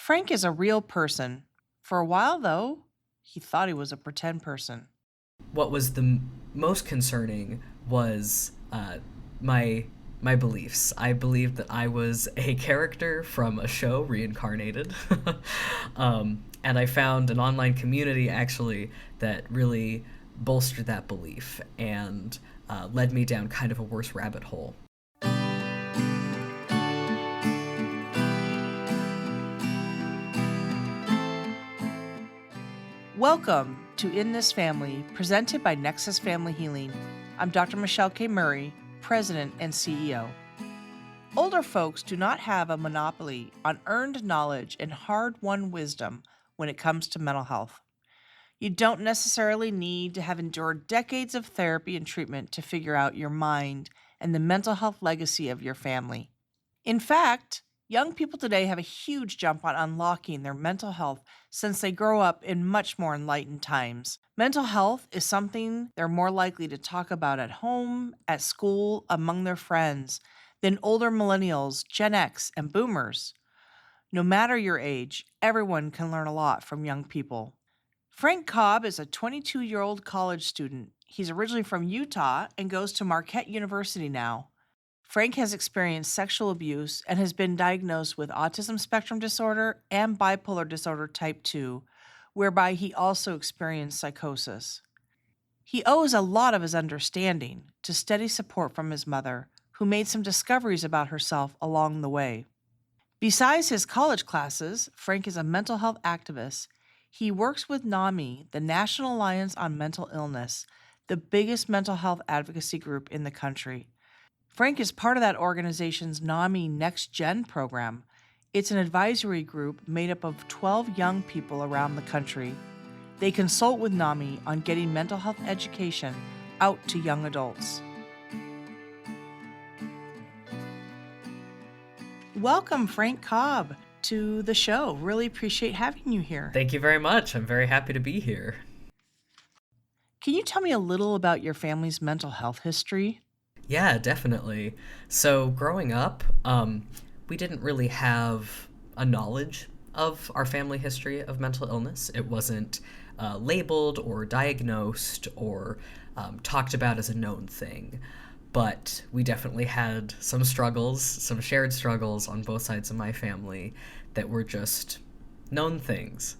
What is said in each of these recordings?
Frank is a real person. For a while, though, he thought he was a pretend person. What was the most concerning was my my beliefs. I believed that I was a character from a show reincarnated, and I found an online community actually that really bolstered that belief and led me down kind of a worse rabbit hole. Welcome to In This Family, presented by Nexus Family Healing. I'm Dr. Michelle K. Murray, President and CEO. Older folks do not have a monopoly on earned knowledge and hard-won wisdom when it comes to mental health. You don't necessarily need to have endured decades of therapy and treatment to figure out your mind and the mental health legacy of your family. In fact, young people today have a huge jump on unlocking their mental health since they grow up in much more enlightened times. Mental health is something they're more likely to talk about at home, at school, among their friends than older millennials, Gen X, and boomers. No matter your age, everyone can learn a lot from young people. Frank Cobbe is a 22-year-old college student. He's originally from Utah and goes to Marquette University now. Frank has experienced sexual abuse and has been diagnosed with autism spectrum disorder and bipolar disorder type 2, whereby he also experienced psychosis. He owes a lot of his understanding to steady support from his mother, who made some discoveries about herself along the way. Besides his college classes, Frank is a mental health activist. He works with NAMI, the National Alliance on Mental Illness, the biggest mental health advocacy group in the country. Frank is part of that organization's NAMI Next Gen program. It's an advisory group made up of 12 young people around the country. They consult with NAMI on getting mental health education out to young adults. Welcome, Frank Cobbe, to the show. Really appreciate having you here. Thank you very much. I'm very happy to be here. Can you tell me a little about your family's mental health history? Yeah, definitely. So, growing up, we didn't really have a knowledge of our family history of mental illness. It wasn't labeled or diagnosed or talked about as a known thing. But we definitely had some struggles, some shared struggles on both sides of my family that were just known things.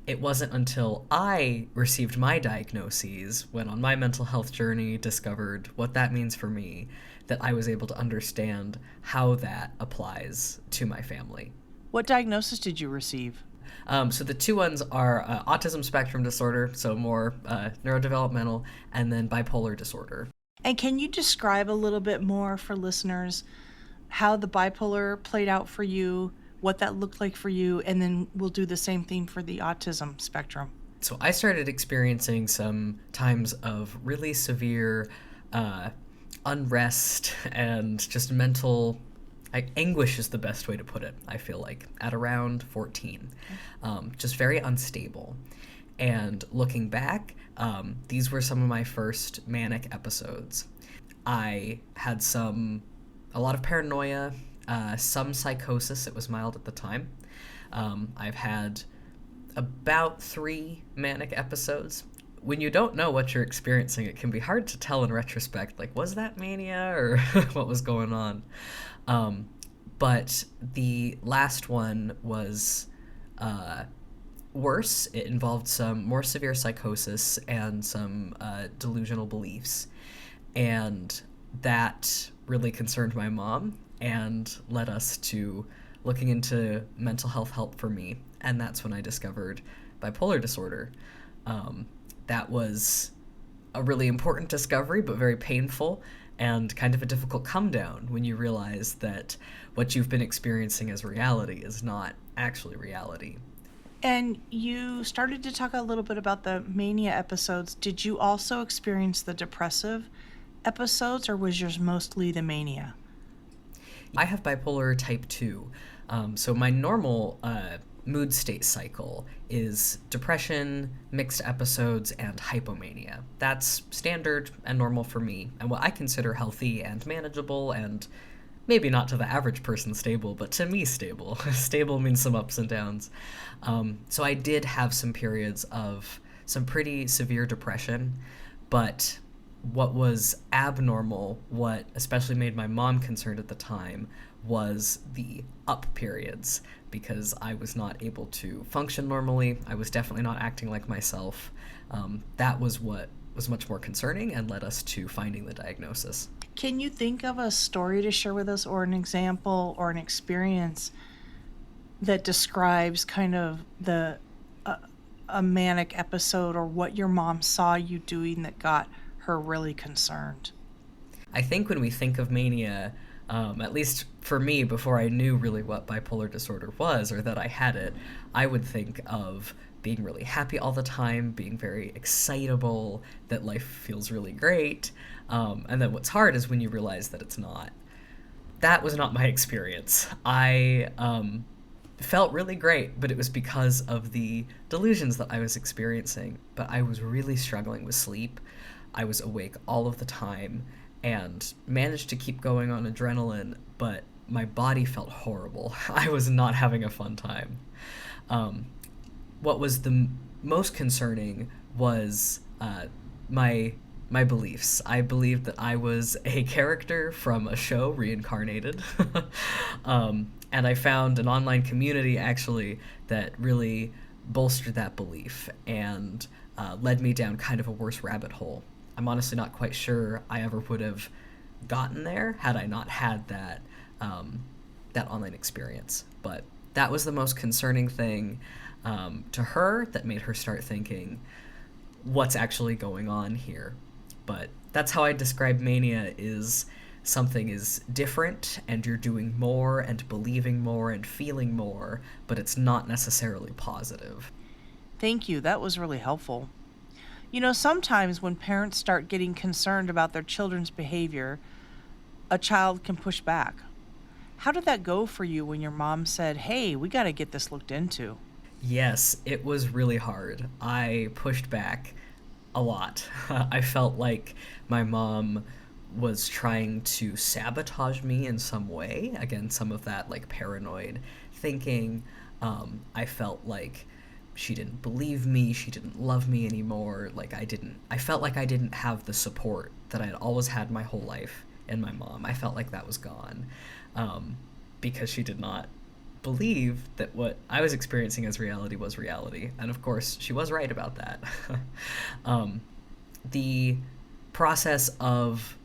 It wasn't until I received my diagnoses, when on my mental health journey discovered what that means for me, that I was able to understand how that applies to my family. What diagnosis did you receive? So the two ones are autism spectrum disorder, so more neurodevelopmental, and then bipolar disorder. And can you describe a little bit more for listeners how the bipolar played out for you, what that looked like for you, and then we'll do the same thing for the autism spectrum. So I started experiencing some times of really severe unrest and just mental anguish is the best way to put it, I feel like, at around 14. Just very unstable. And looking back, these were some of my first manic episodes. I had a lot of paranoia, some psychosis. It was mild at the time. I've had about 3 manic episodes. When you don't know what you're experiencing, it can be hard to tell in retrospect, like, was that mania or what was going on? But the last one was worse. It involved some more severe psychosis and some delusional beliefs. And that really concerned my mom and led us to looking into mental health help for me. And that's when I discovered bipolar disorder. That was a really important discovery, but very painful and kind of a difficult come down when you realize that what you've been experiencing as reality is not actually reality. And you started to talk a little bit about the mania episodes. Did you also experience the depressive episodes, or was yours mostly the mania? I have bipolar type 2. So my normal mood state cycle is depression, mixed episodes, and hypomania. That's standard and normal for me, and what I consider healthy and manageable and maybe not to the average person stable, but to me stable. Stable means some ups and downs. So I did have some periods of some pretty severe depression, but what was abnormal, what especially made my mom concerned at the time, was the up periods, because I was not able to function normally. I was definitely not acting like myself. That was what was much more concerning and led us to finding the diagnosis. Can you think of a story to share with us, or an example or an experience that describes kind of the a manic episode, or what your mom saw you doing that got her really concerned? I think when we think of mania, at least for me, before I knew really what bipolar disorder was or that I had it, I would think of being really happy all the time, being very excitable, that life feels really great. And then what's hard is when you realize that it's not. That was not my experience. I felt really great, but it was because of the delusions that I was experiencing. But I was really struggling with sleep. I was awake all of the time and managed to keep going on adrenaline, but my body felt horrible. I was not having a fun time. What was the most concerning was my beliefs. I believed that I was a character from a show reincarnated. And I found an online community actually that really bolstered that belief and led me down kind of a worse rabbit hole. I'm honestly not quite sure I ever would have gotten there had I not had that that online experience. But that was the most concerning thing to her that made her start thinking, what's actually going on here? But that's how I describe mania, is something is different and you're doing more and believing more and feeling more, but it's not necessarily positive. Thank you. That was really helpful. You know, sometimes when parents start getting concerned about their children's behavior, a child can push back. How did that go for you when your mom said, "Hey, we got to get this looked into"? Yes, it was really hard. I pushed back a lot. I felt like my mom was trying to sabotage me in some way. Again, some of that like paranoid thinking. I felt like she didn't believe me, she didn't love me anymore. I felt like I didn't have the support that I had always had my whole life in my mom. I felt like that was gone, because she did not believe that what I was experiencing as reality was reality. And of course, she was right about that. The process of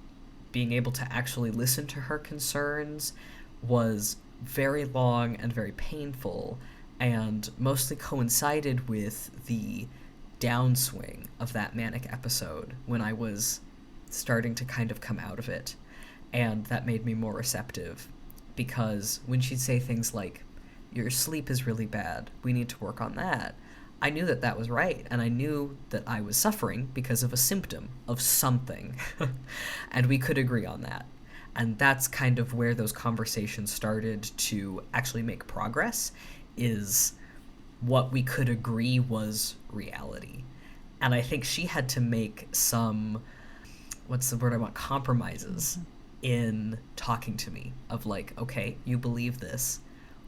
being able to actually listen to her concerns was very long and very painful, and mostly coincided with the downswing of that manic episode when I was starting to kind of come out of it. And that made me more receptive, because when she'd say things like, "Your sleep is really bad, we need to work on that," I knew that that was right, and I knew that I was suffering because of a symptom of something. And we could agree on that. And that's kind of where those conversations started to actually make progress, is what we could agree was reality. And I think she had to make some, what's the word I want, compromises in talking to me, of like, okay, you believe this,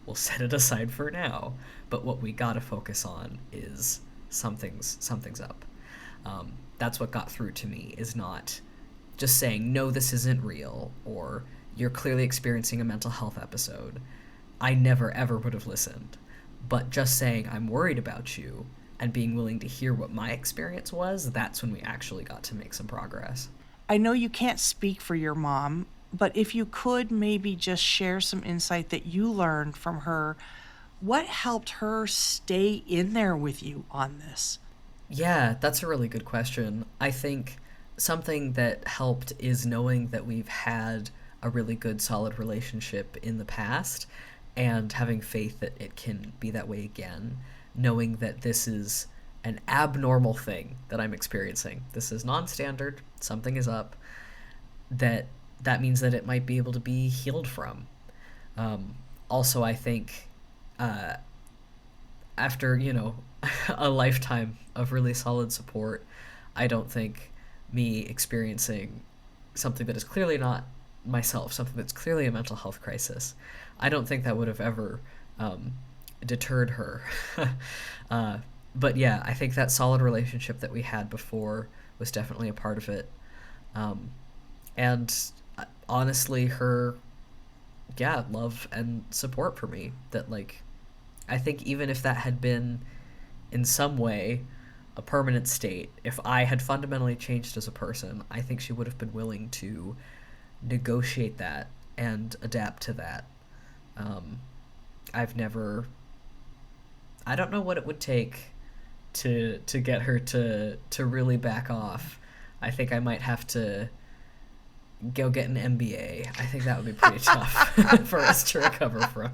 we'll set it aside for now, but what we gotta focus on is something's up. That's what got through to me, is not just saying, no, this isn't real, or you're clearly experiencing a mental health episode. I never ever would have listened. But just saying, I'm worried about you, and being willing to hear what my experience was, that's when we actually got to make some progress. I know you can't speak for your mom, but if you could maybe just share some insight that you learned from her, what helped her stay in there with you on this? Yeah, that's a really good question. I think something that helped is knowing that we've had a really good, solid relationship in the past, and having faith that it can be that way again. Knowing that this is an abnormal thing that I'm experiencing. This is non-standard. Something is up. That means that it might be able to be healed from. Also, I think after, a lifetime of really solid support, I don't think me experiencing something that is clearly not myself, something that's clearly a mental health crisis, I don't think that would have ever deterred her. But yeah, I think that solid relationship that we had before was definitely a part of it. And honestly, her, love and support for me, that like, I think even if that had been in some way a permanent state, if I had fundamentally changed as a person, I think she would have been willing to negotiate that and adapt to that. I've never, I don't know what it would take to get her to really back off. I think I might have to go get an MBA. I think that would be pretty tough for us to recover from.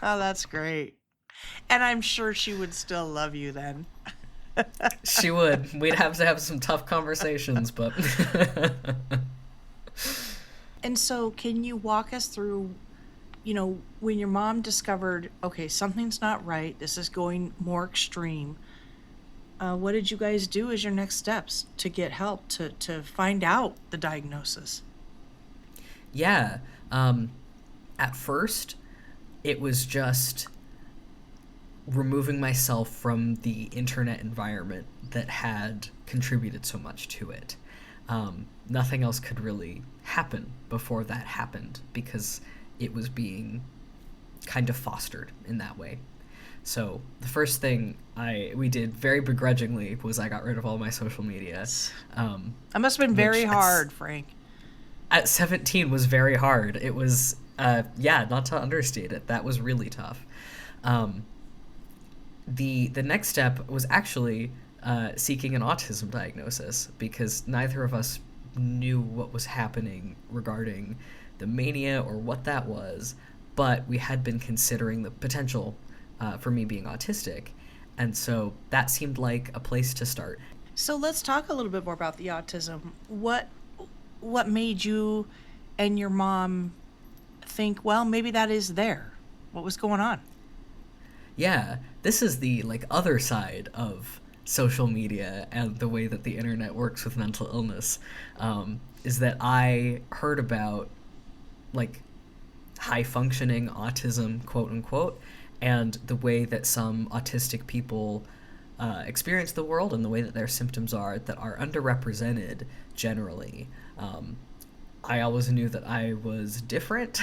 Oh, that's great. And I'm sure she would still love you then. She would. We'd have to have some tough conversations, but... And so can you walk us through, when your mom discovered, okay, something's not right, this is going more extreme, what did you guys do as your next steps to get help, to find out the diagnosis? Yeah. At first, it was just removing myself from the internet environment that had contributed so much to it. Nothing else could really happen before that happened because it was being kind of fostered in that way. So the first thing we did very begrudgingly was I got rid of all my social media. That must have been very hard, Frank. At 17 was very hard. It was, not to understate it, that was really tough. The next step was actually seeking an autism diagnosis because neither of us knew what was happening regarding the mania or what that was, but we had been considering the potential for me being autistic, and so that seemed like a place to start. So let's talk a little bit more about the autism. What made you and your mom think, well, maybe that is there? What was going on? Yeah, this is the other side of social media and the way that the internet works with mental illness, is that I heard about high functioning autism, quote unquote, and the way that some autistic people experience the world and the way that their symptoms are that are underrepresented generally. I always knew that I was different,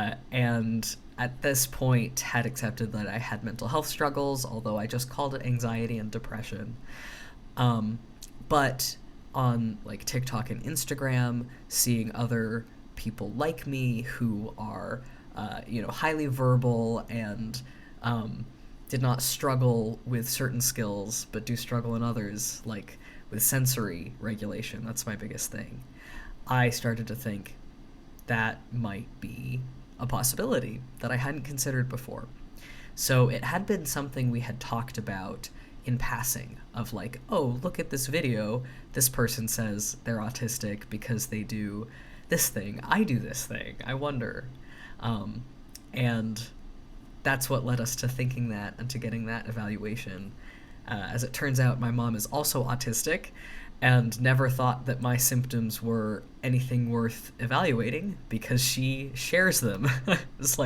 and at this point had accepted that I had mental health struggles, although I just called it anxiety and depression. But on TikTok and Instagram, seeing other people like me who are, highly verbal and did not struggle with certain skills, but do struggle in others, like with sensory regulation. That's my biggest thing. I started to think that might be a possibility that I hadn't considered before. So it had been something we had talked about in passing of oh, look at this video. This person says they're autistic because they do this thing. I do this thing. I wonder. And that's what led us to thinking that and to getting that evaluation. As it turns out, my mom is also autistic and never thought that my symptoms were anything worth evaluating because she shares them. It's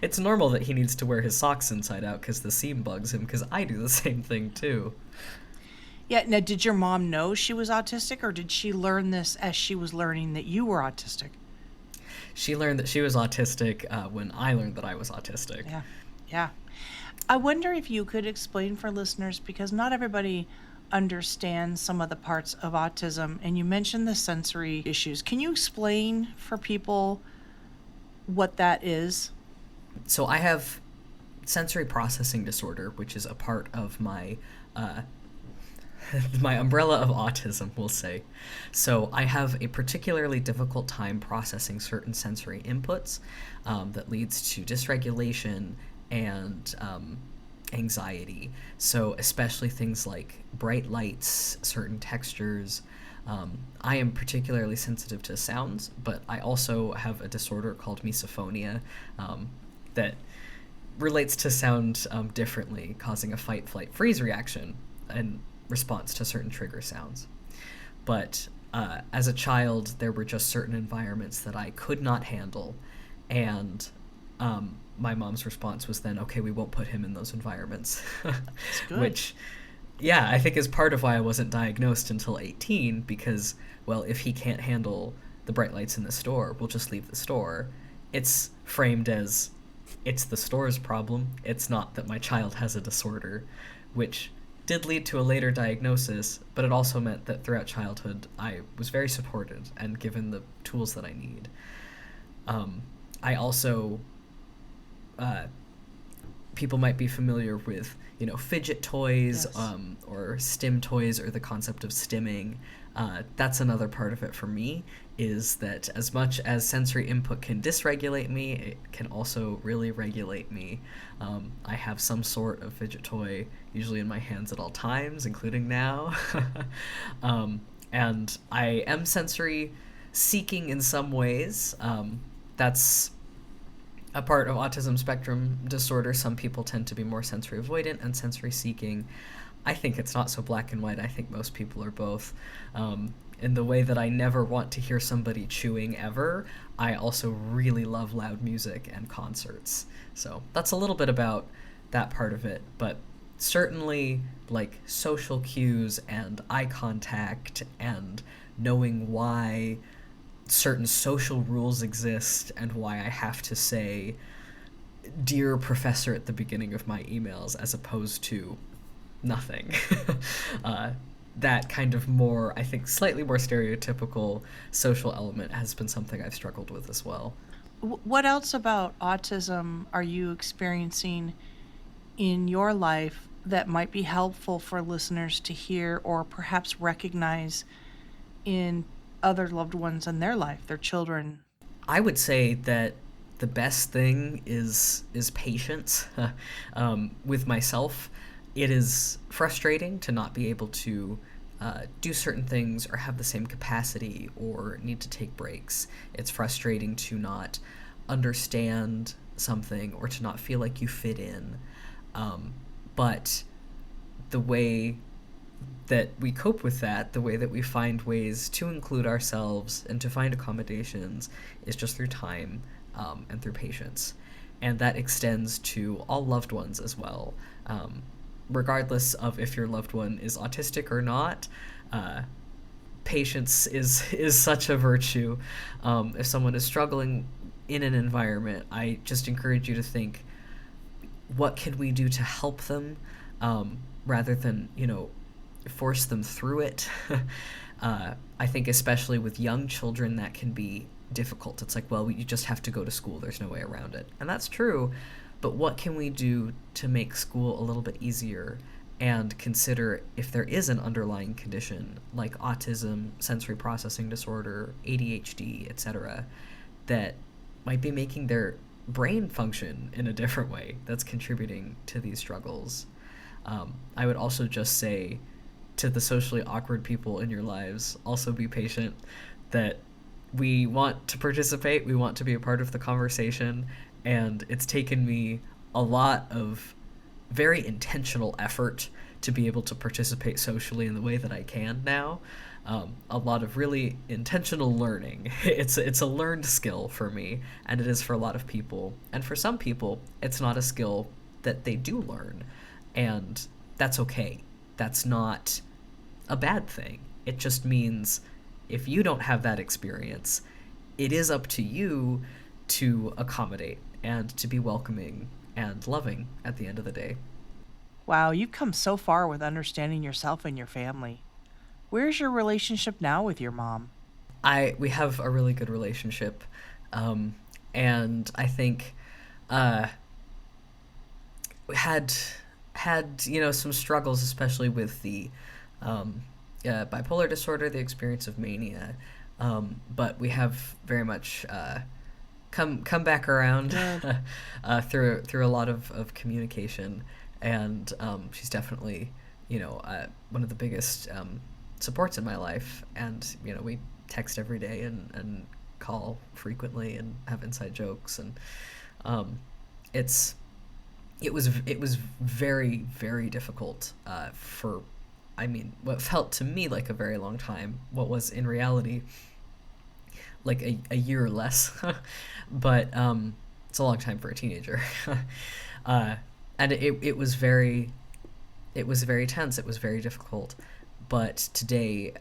it's normal that he needs to wear his socks inside out because the seam bugs him, because I do the same thing too. Yeah, now did your mom know she was autistic, or did she learn this as she was learning that you were autistic? She learned that she was autistic when I learned that I was autistic. Yeah. I wonder if you could explain for listeners, because not everybody understands some of the parts of autism, and you mentioned the sensory issues. Can you explain for people what that is? So I have sensory processing disorder, which is a part of my my umbrella of autism, we'll say. So I have a particularly difficult time processing certain sensory inputs that leads to dysregulation and anxiety. So especially things like bright lights, certain textures. I am particularly sensitive to sounds, but I also have a disorder called misophonia that relates to sound differently, causing a fight, flight, freeze reaction in response to certain trigger sounds. But as a child, there were just certain environments that I could not handle, and my mom's response was then, okay, we won't put him in those environments. It's good. Which, yeah, I think is part of why I wasn't diagnosed until 18, because, well, if he can't handle the bright lights in the store, we'll just leave the store. It's framed as, it's the store's problem. It's not that my child has a disorder, which did lead to a later diagnosis, but it also meant that throughout childhood I was very supported and given the tools that I need. I also, people might be familiar with, fidget toys, Yes. or stim toys, or the concept of stimming. That's another part of it for me, is that as much as sensory input can dysregulate me, it can also really regulate me. I have some sort of fidget toy usually in my hands at all times, including now. And I am sensory seeking in some ways. That's a part of autism spectrum disorder. Some people tend to be more sensory avoidant and sensory seeking. I think it's not so black and white. I think most people are both. In the way that I never want to hear somebody chewing ever, I also really love loud music and concerts. So that's a little bit about that part of it. But certainly, like, social cues and eye contact and knowing why certain social rules exist and why I have to say "Dear Professor" at the beginning of my emails as opposed to nothing. That kind of more, I think, slightly more stereotypical social element has been something I've struggled with as well. What else about autism are you experiencing in your life that might be helpful for listeners to hear or perhaps recognize in other loved ones in their life, their children? I would say that the best thing is patience. With myself, it is frustrating to not be able to do certain things or have the same capacity or need to take breaks. It's frustrating to not understand something or to not feel like you fit in. But the way that we cope with that, the way that we find ways to include ourselves and to find accommodations, is just through time, and through patience. And that extends to all loved ones as well. Regardless of if your loved one is autistic or not, patience is such a virtue. If someone is struggling in an environment, I just encourage you to think, what can we do to help them, rather than, force them through it. I think especially with young children that can be difficult. It's like, well, you just have to go to school. There's no way around it. And that's true. But what can we do to make school a little bit easier and consider if there is an underlying condition like autism, sensory processing disorder, ADHD, etc., that might be making their brain function in a different way that's contributing to these struggles. I would also just say to the socially awkward people in your lives, also be patient, that we want to participate, we want to be a part of the conversation, and it's taken me a lot of very intentional effort to be able to participate socially in the way that I can now. A lot of really intentional learning. It's a learned skill for me, and it is for a lot of people. And for some people, it's not a skill that they do learn, and that's okay. That's not a bad thing. It just means if you don't have that experience, it is up to you to accommodate and to be welcoming and loving at the end of the day. Wow, you've come so far with understanding yourself and your family. Where's your relationship now with your mom? We have a really good relationship, and I think we had some struggles, especially with the bipolar disorder, the experience of mania, but we have very much come back around through a lot of communication, and she's definitely one of the biggest supports in my life, and we text every day and call frequently and have inside jokes, and it was very, very difficult for I mean, what felt to me like a very long time, what was in reality like a year or less. But it's a long time for a teenager. uh, and it was very tense. It was very difficult. But today,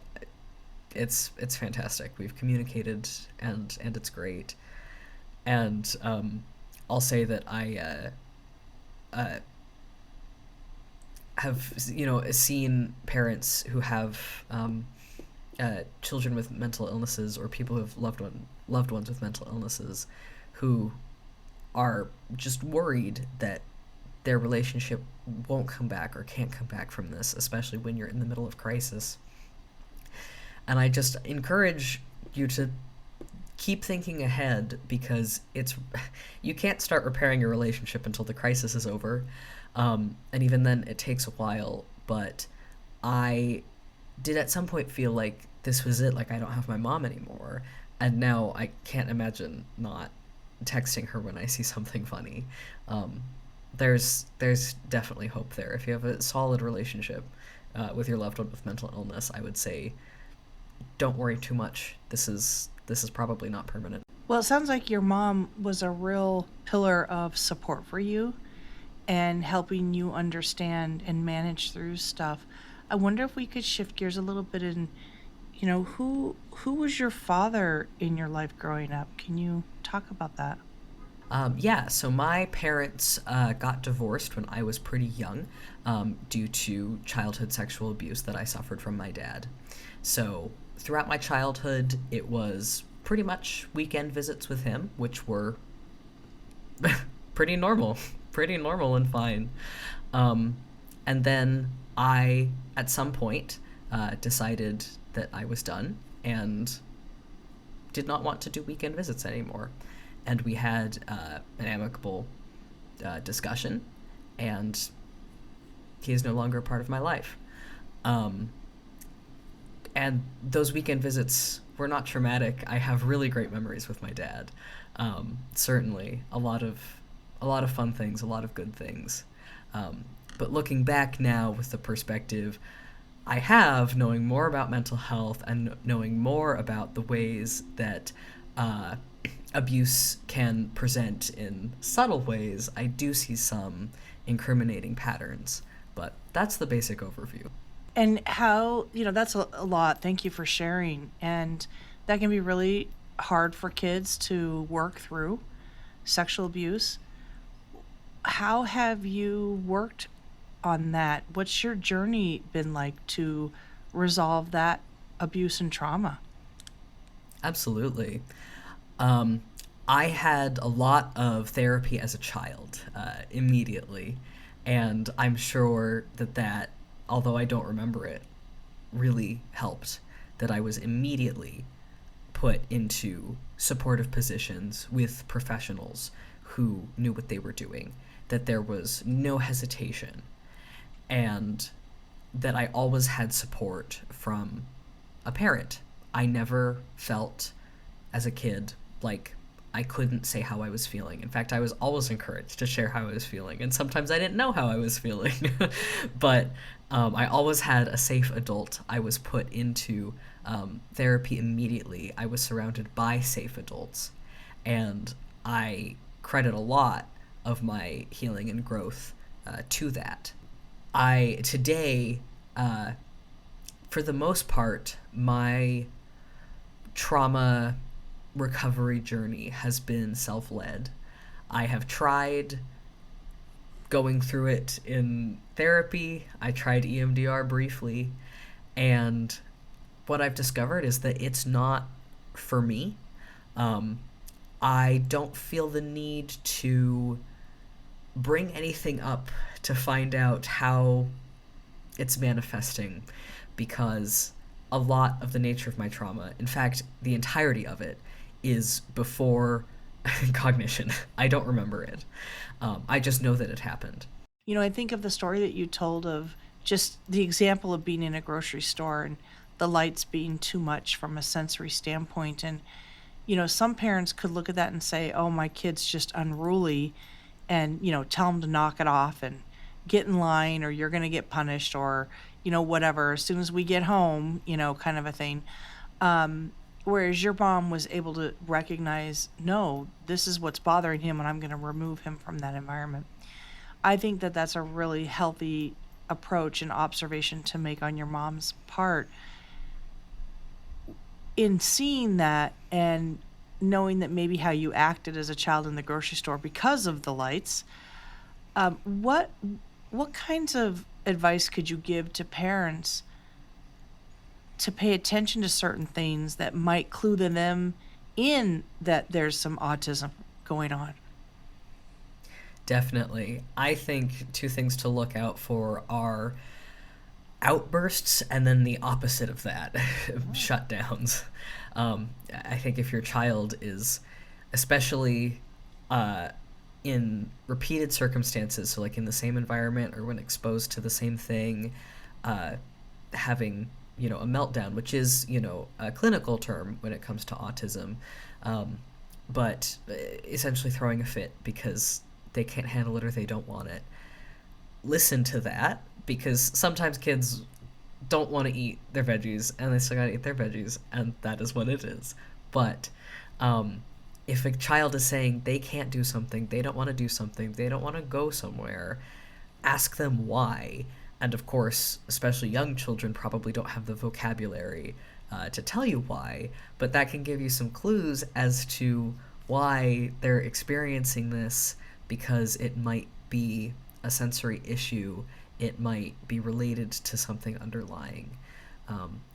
it's fantastic. We've communicated, and it's great. And I'll say that I have seen parents who have children with mental illnesses, or people who have loved ones with mental illnesses, who are just worried that their relationship won't come back or can't come back from this, especially when you're in the middle of crisis. And I just encourage you to keep thinking ahead, because you can't start repairing your relationship until the crisis is over. And even then, it takes a while. But I did at some point feel like this was it, like I don't have my mom anymore. And now I can't imagine not texting her when I see something funny. There's definitely hope there. If you have a solid relationship with your loved one with mental illness, I would say don't worry too much. This is probably not permanent. Well, it sounds like your mom was a real pillar of support for you and helping you understand and manage through stuff. I wonder if we could shift gears a little bit and, who was your father in your life growing up? Can you talk about that? Yeah, so my parents got divorced when I was pretty young, due to childhood sexual abuse that I suffered from my dad. So throughout my childhood, it was pretty much weekend visits with him, which were pretty normal, pretty normal and fine. And then I, at some point, decided that I was done and did not want to do weekend visits anymore. And we had an amicable discussion, and he is no longer a part of my life. And those weekend visits were not traumatic. I have really great memories with my dad. Certainly, a lot of fun things, a lot of good things. But looking back now with the perspective I have, knowing more about mental health and knowing more about the ways that abuse can present in subtle ways, I do see some incriminating patterns. But that's the basic overview. And how, that's a lot. Thank you for sharing. And that can be really hard for kids to work through sexual abuse. How have you worked on that? What's your journey been like to resolve that abuse and trauma? Absolutely. I had a lot of therapy as a child, immediately. And I'm sure that, although I don't remember it, really helped. That I was immediately put into supportive positions with professionals who knew what they were doing. That there was no hesitation. And that I always had support from a parent. I never felt, as a kid, like I couldn't say how I was feeling. In fact, I was always encouraged to share how I was feeling, and sometimes I didn't know how I was feeling. But I always had a safe adult. I was put into therapy immediately. I was surrounded by safe adults, and I credit a lot of my healing and growth to that. Today, for the most part, my trauma recovery journey has been self-led. I have tried going through it in therapy. I tried EMDR briefly, and what I've discovered is that it's not for me. I don't feel the need to bring anything up to find out how it's manifesting, because a lot of the nature of my trauma, in fact, the entirety of it, is before cognition. I don't remember it. I just know that it happened. I think of the story that you told of just the example of being in a grocery store and the lights being too much from a sensory standpoint. And, some parents could look at that and say, oh, my kid's just unruly, and, tell them to knock it off and get in line, or you're going to get punished, or, whatever, as soon as we get home, kind of a thing. Whereas your mom was able to recognize, no, this is what's bothering him, and I'm going to remove him from that environment. I think that that's a really healthy approach and observation to make on your mom's part. In seeing that and knowing that maybe how you acted as a child in the grocery store because of the lights, what kinds of advice could you give to parents to pay attention to certain things that might clue them in that there's some autism going on? Definitely. I think two things to look out for are outbursts and then the opposite of that, shutdowns. I think if your child is, especially in repeated circumstances, so like in the same environment or when exposed to the same thing, having a meltdown, which is a clinical term when it comes to autism, but essentially throwing a fit because they can't handle it or they don't want it. Listen to that, because sometimes kids don't want to eat their veggies and they still gotta eat their veggies, and that is what it is. But if a child is saying they can't do something, they don't want to do something, they don't want to go somewhere, ask them why. And of course, especially young children probably don't have the vocabulary to tell you why, but that can give you some clues as to why they're experiencing this, because it might be a sensory issue, it might be related to something underlying.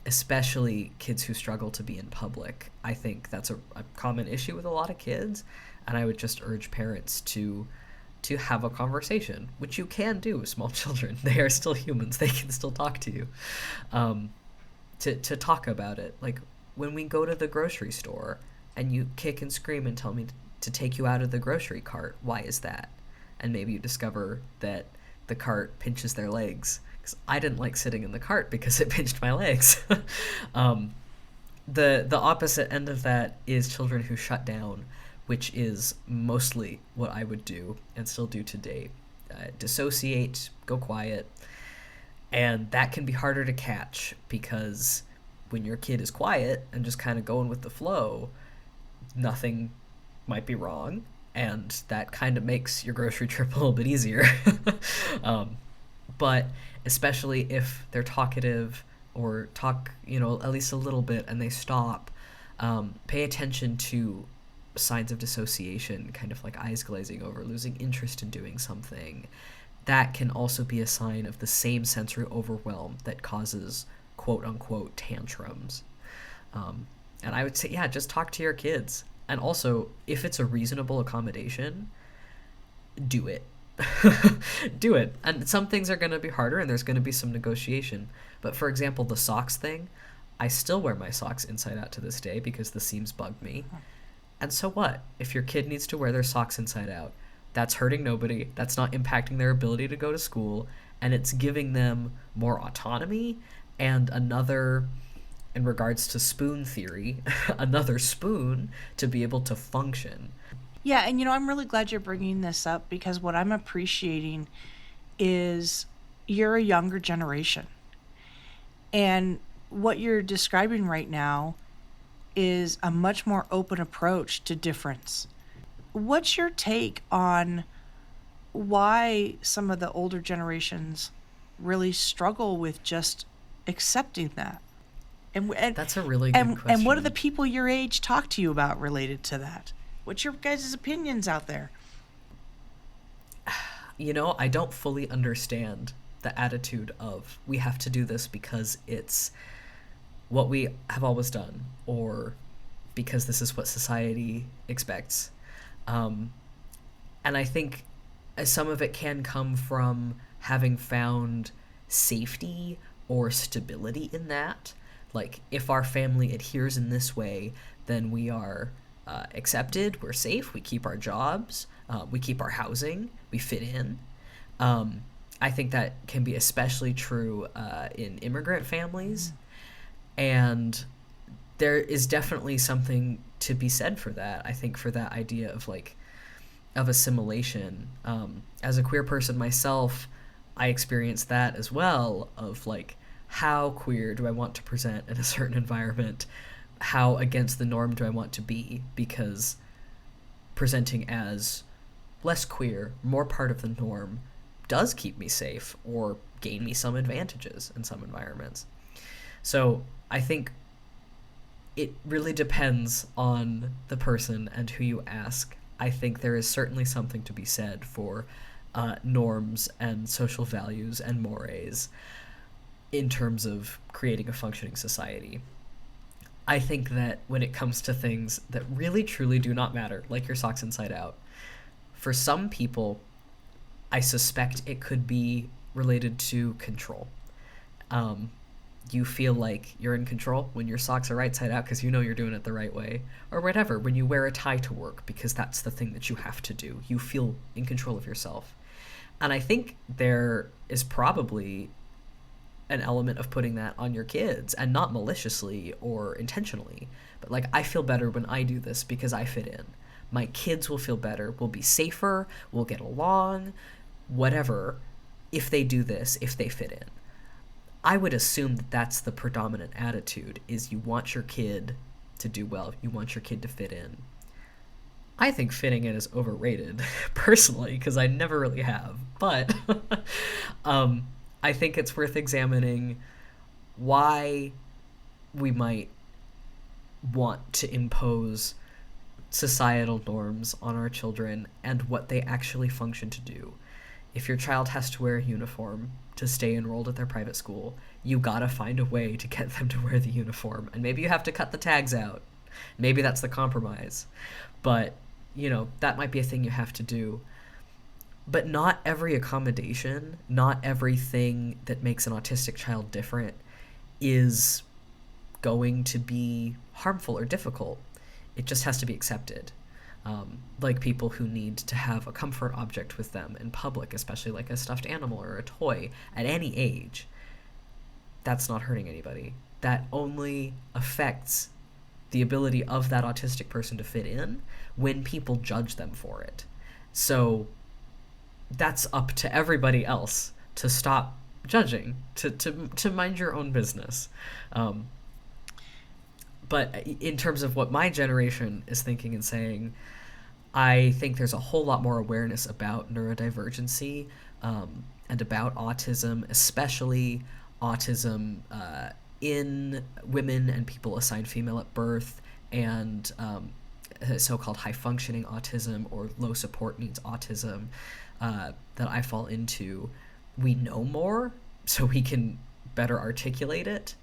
Especially kids who struggle to be in public. I think that's a common issue with a lot of kids, and I would just urge parents to have a conversation, which you can do with small children. They are still humans. They can still talk to you. To talk about it. Like when we go to the grocery store and you kick and scream and tell me to take you out of the grocery cart, why is that? And maybe you discover that the cart pinches their legs. Because I didn't like sitting in the cart because it pinched my legs. The opposite end of that is children who shut down, which is mostly what I would do and still do today. Dissociate, go quiet. And that can be harder to catch because when your kid is quiet and just kind of going with the flow, nothing might be wrong. And that kind of makes your grocery trip a little bit easier. But especially if they're talkative or talk, at least a little bit, and they stop, pay attention to signs of dissociation, kind of like eyes glazing over, losing interest in doing something. That can also be a sign of the same sensory overwhelm that causes quote-unquote tantrums. And I would say, yeah, just talk to your kids. And also, if it's a reasonable accommodation, do it. Do it. And some things are going to be harder and there's going to be some negotiation. But for example, the socks thing, I still wear my socks inside out to this day because the seams bug me. And so what? If your kid needs to wear their socks inside out, that's hurting nobody. That's not impacting their ability to go to school. And it's giving them more autonomy and another, in regards to spoon theory, another spoon to be able to function. Yeah, and I'm really glad you're bringing this up because what I'm appreciating is you're a younger generation. And what you're describing right now is a much more open approach to difference. What's your take on why some of the older generations really struggle with just accepting that? And that's a really good question. And what do the people your age talk to you about related to that? What's your guys' opinions out there? I don't fully understand the attitude of we have to do this because it's what we have always done or because this is what society expects. And I think some of it can come from having found safety or stability in that. Like, if our family adheres in this way, then we are accepted, we're safe, we keep our jobs, we keep our housing, we fit in. I think that can be especially true in immigrant families. And there is definitely something to be said for that. I think for that idea of assimilation. As a queer person myself, I experienced that as well, of like, how queer do I want to present in a certain environment? How against the norm do I want to be? Because presenting as less queer, more part of the norm, does keep me safe or gain me some advantages in some environments. So I think it really depends on the person and who you ask. I think there is certainly something to be said for norms and social values and mores in terms of creating a functioning society. I think that when it comes to things that really truly do not matter, like your socks inside out, for some people, I suspect it could be related to control. You feel like you're in control when your socks are right side out because you know you're doing it the right way, or whatever, when you wear a tie to work because that's the thing that you have to do. You feel in control of yourself. And I think there is probably an element of putting that on your kids, and not maliciously or intentionally, but like, I feel better when I do this because I fit in. My kids will feel better, will be safer, will get along, whatever, if they do this, if they fit in. I would assume that that's the predominant attitude, is you want your kid to do well, you want your kid to fit in. I think fitting in is overrated, personally, because I never really have. But I think it's worth examining why we might want to impose societal norms on our children and what they actually function to do. If your child has to wear a uniform to stay enrolled at their private school, you gotta find a way to get them to wear the uniform. And maybe you have to cut the tags out. Maybe that's the compromise. But, that might be a thing you have to do. But not every accommodation, not everything that makes an autistic child different is going to be harmful or difficult. It just has to be accepted. Like people who need to have a comfort object with them in public, especially like a stuffed animal or a toy at any age. That's not hurting anybody. That only affects the ability of that autistic person to fit in when people judge them for it. So that's up to everybody else to stop judging, to mind your own business. But in terms of what my generation is thinking and saying, I think there's a whole lot more awareness about neurodivergency and about autism, especially autism in women and people assigned female at birth, and so-called high-functioning autism or low support needs autism that I fall into. We know more, so we can better articulate it.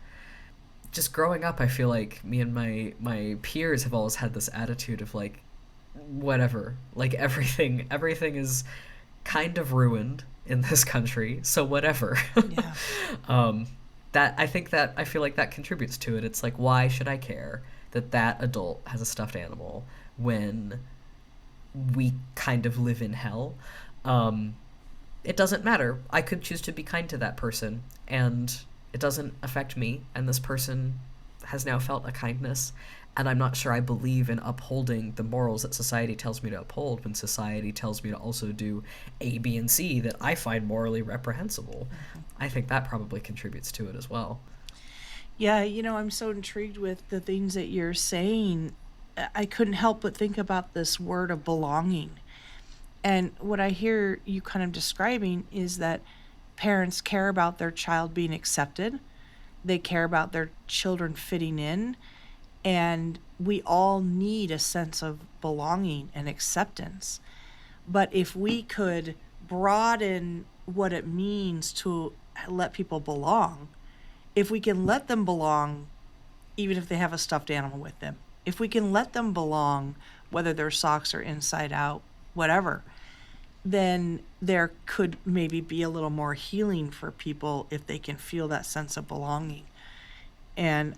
Just growing up, I feel like me and my peers have always had this attitude of like, whatever, like everything is kind of ruined in this country, so whatever. Yeah. That I feel like that contributes to it. It's like, why should I care that adult has a stuffed animal when we kind of live in hell? It doesn't matter. I could choose to be kind to that person, and it doesn't affect me, and this person has now felt a kindness, and I'm not sure I believe in upholding the morals that society tells me to uphold when society tells me to also do A, B, and C that I find morally reprehensible. Mm-hmm. I think that probably contributes to it as well. Yeah, I'm so intrigued with the things that you're saying. I couldn't help but think about this word of belonging. And what I hear you kind of describing is that parents care about their child being accepted. They care about their children fitting in. And we all need a sense of belonging and acceptance. But if we could broaden what it means to let people belong, if we can let them belong, even if they have a stuffed animal with them, if we can let them belong, whether their socks are inside out, whatever, then there could maybe be a little more healing for people if they can feel that sense of belonging. And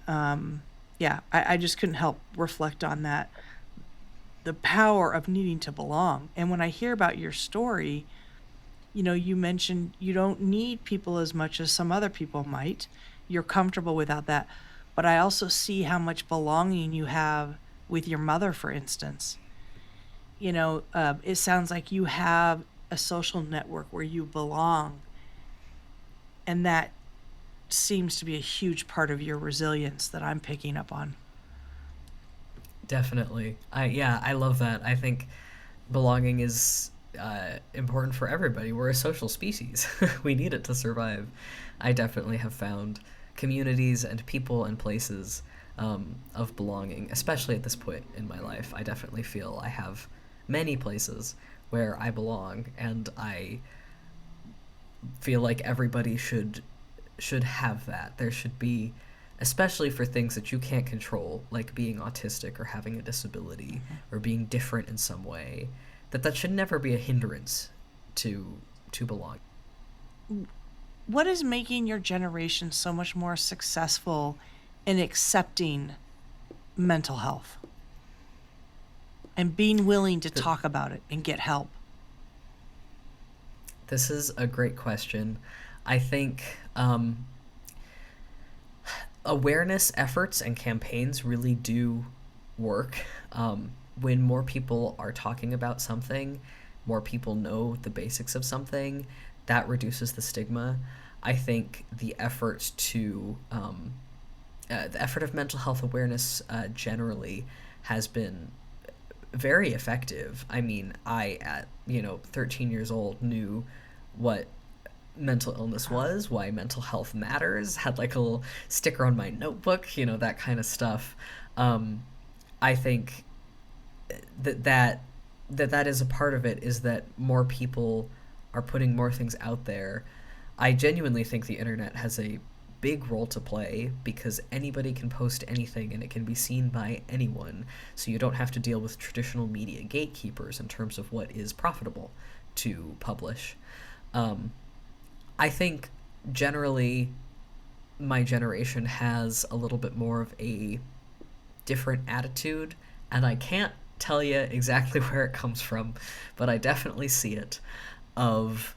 I just couldn't help reflect on that, the power of needing to belong. And when I hear about your story, you mentioned you don't need people as much as some other people might. You're comfortable without that. But I also see how much belonging you have with your mother, for instance. It sounds like you have a social network where you belong. And that seems to be a huge part of your resilience that I'm picking up on. Definitely. I love that. I think belonging is important for everybody. We're a social species. We need it to survive. I definitely have found communities and people and places of belonging, especially at this point in my life. I definitely feel I have many places where I belong, and I feel like everybody should have that. There should be, especially for things that you can't control, like being autistic or having a disability or being different in some way, that should never be a hindrance to belong. What is making your generation so much more successful in accepting mental health and being willing to talk about it and get help? This is a great question. I think awareness efforts and campaigns really do work. When more people are talking about something, more people know the basics of something, that reduces the stigma. I think the effort of mental health awareness generally has been very effective. I mean, I at 13 years old knew what mental illness was, why mental health matters, had like a little sticker on my notebook, that kind of stuff. I think that is a part of it, is that more people are putting more things out there. I genuinely think the internet has a big role to play because anybody can post anything and it can be seen by anyone, so you don't have to deal with traditional media gatekeepers in terms of what is profitable to publish. I think generally my generation has a little bit more of a different attitude, and I can't tell you exactly where it comes from, but I definitely see it, of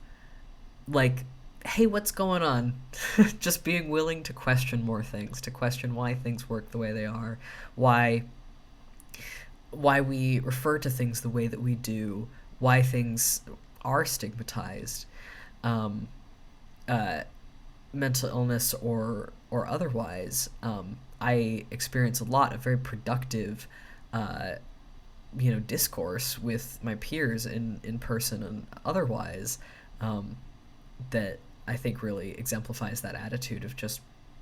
like, hey, what's going on? Just being willing to question more things, to question why things work the way they are, why we refer to things the way that we do, why things are stigmatized, mental illness or otherwise. I experience a lot of very productive discourse with my peers in person and otherwise, that I think really exemplifies that attitude of just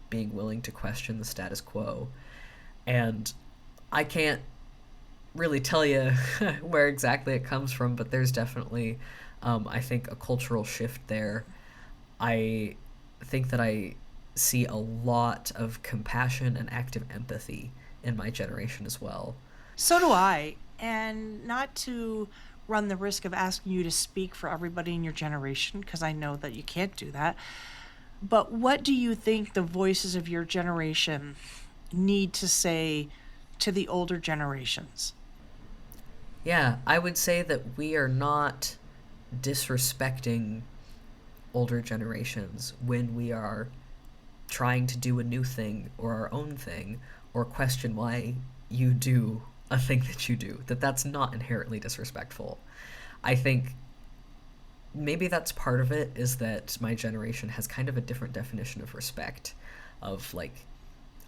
being willing to question the status quo. And I can't really tell you where exactly it comes from, but there's definitely, I think, a cultural shift there. I think that I see a lot of compassion and active empathy in my generation as well. So do I. And not to run the risk of asking you to speak for everybody in your generation, because I know that you can't do that. But what do you think the voices of your generation need to say to the older generations? Yeah, I would say that we are not disrespecting older generations when we are trying to do a new thing or our own thing, or question why you do a thing that you do. That's not inherently disrespectful. I think maybe that's part of it, is that my generation has kind of a different definition of respect, of like,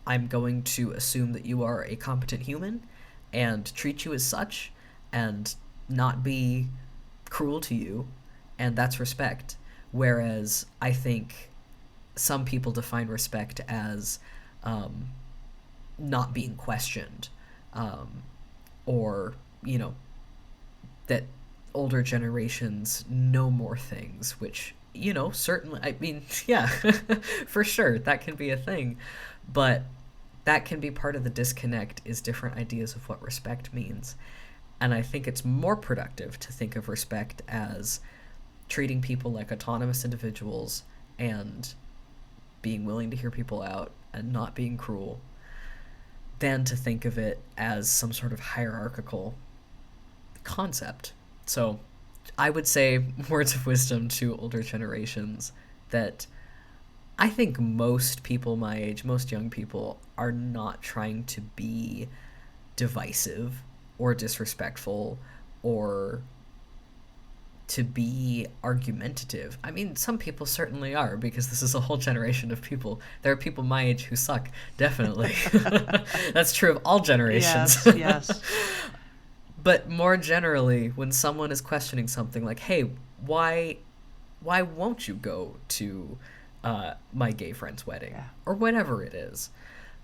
I'm going to assume that you are a competent human and treat you as such and not be cruel to you, and that's respect. Whereas I think some people define respect as not being questioned, or that older generations know more things, which certainly, I mean, yeah, for sure that can be a thing, but that can be part of the disconnect, is different ideas of what respect means. And I think it's more productive to think of respect as treating people like autonomous individuals and being willing to hear people out and not being cruel, than to think of it as some sort of hierarchical concept. So I would say words of wisdom to older generations, that I think most people my age, most young people, are not trying to be divisive or disrespectful or to be argumentative. I mean, some people certainly are, because this is a whole generation of people. There are people my age who suck, definitely. That's true of all generations. Yes. But more generally, when someone is questioning something like, hey, why won't you go to my gay friend's wedding? Yeah. Or whatever it is.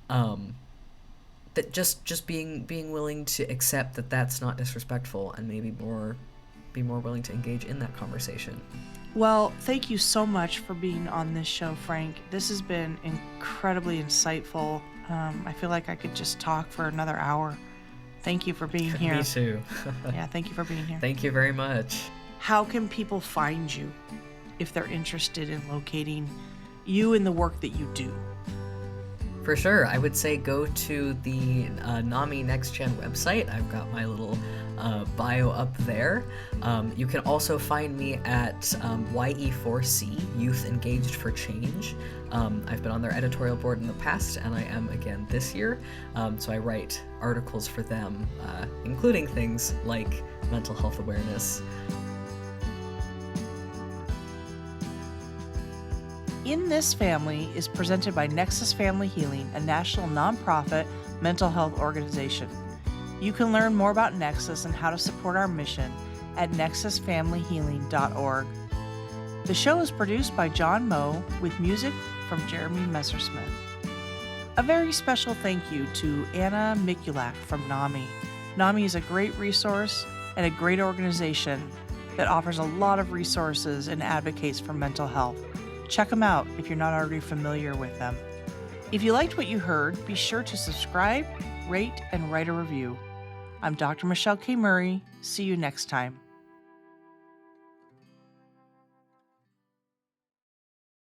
That just being willing to accept that that's not disrespectful, and maybe be more willing to engage in that conversation. Well, thank you so much for being on this show, Frank. This has been incredibly insightful. I feel like I could just talk for another hour. Thank you for being here. Me too. Yeah, thank you for being here. Thank you very much. How can people find you if they're interested in locating you and the work that you do? For sure. I would say go to the NAMI Next Gen website. I've got my little bio up there. You can also find me at YE4C, Youth Engaged for Change. I've been on their editorial board in the past, and I am again this year. So I write articles for them, including things like mental health awareness. In This Family is presented by Nexus Family Healing, a national nonprofit mental health organization. You can learn more about Nexus and how to support our mission at nexusfamilyhealing.org. The show is produced by John Moe with music from Jeremy Messersmith. A very special thank you to Anna Mikulak from NAMI. NAMI is a great resource and a great organization that offers a lot of resources and advocates for mental health. Check them out if you're not already familiar with them. If you liked what you heard, be sure to subscribe, rate, and write a review. I'm Dr. Michelle K. Murray. See you next time.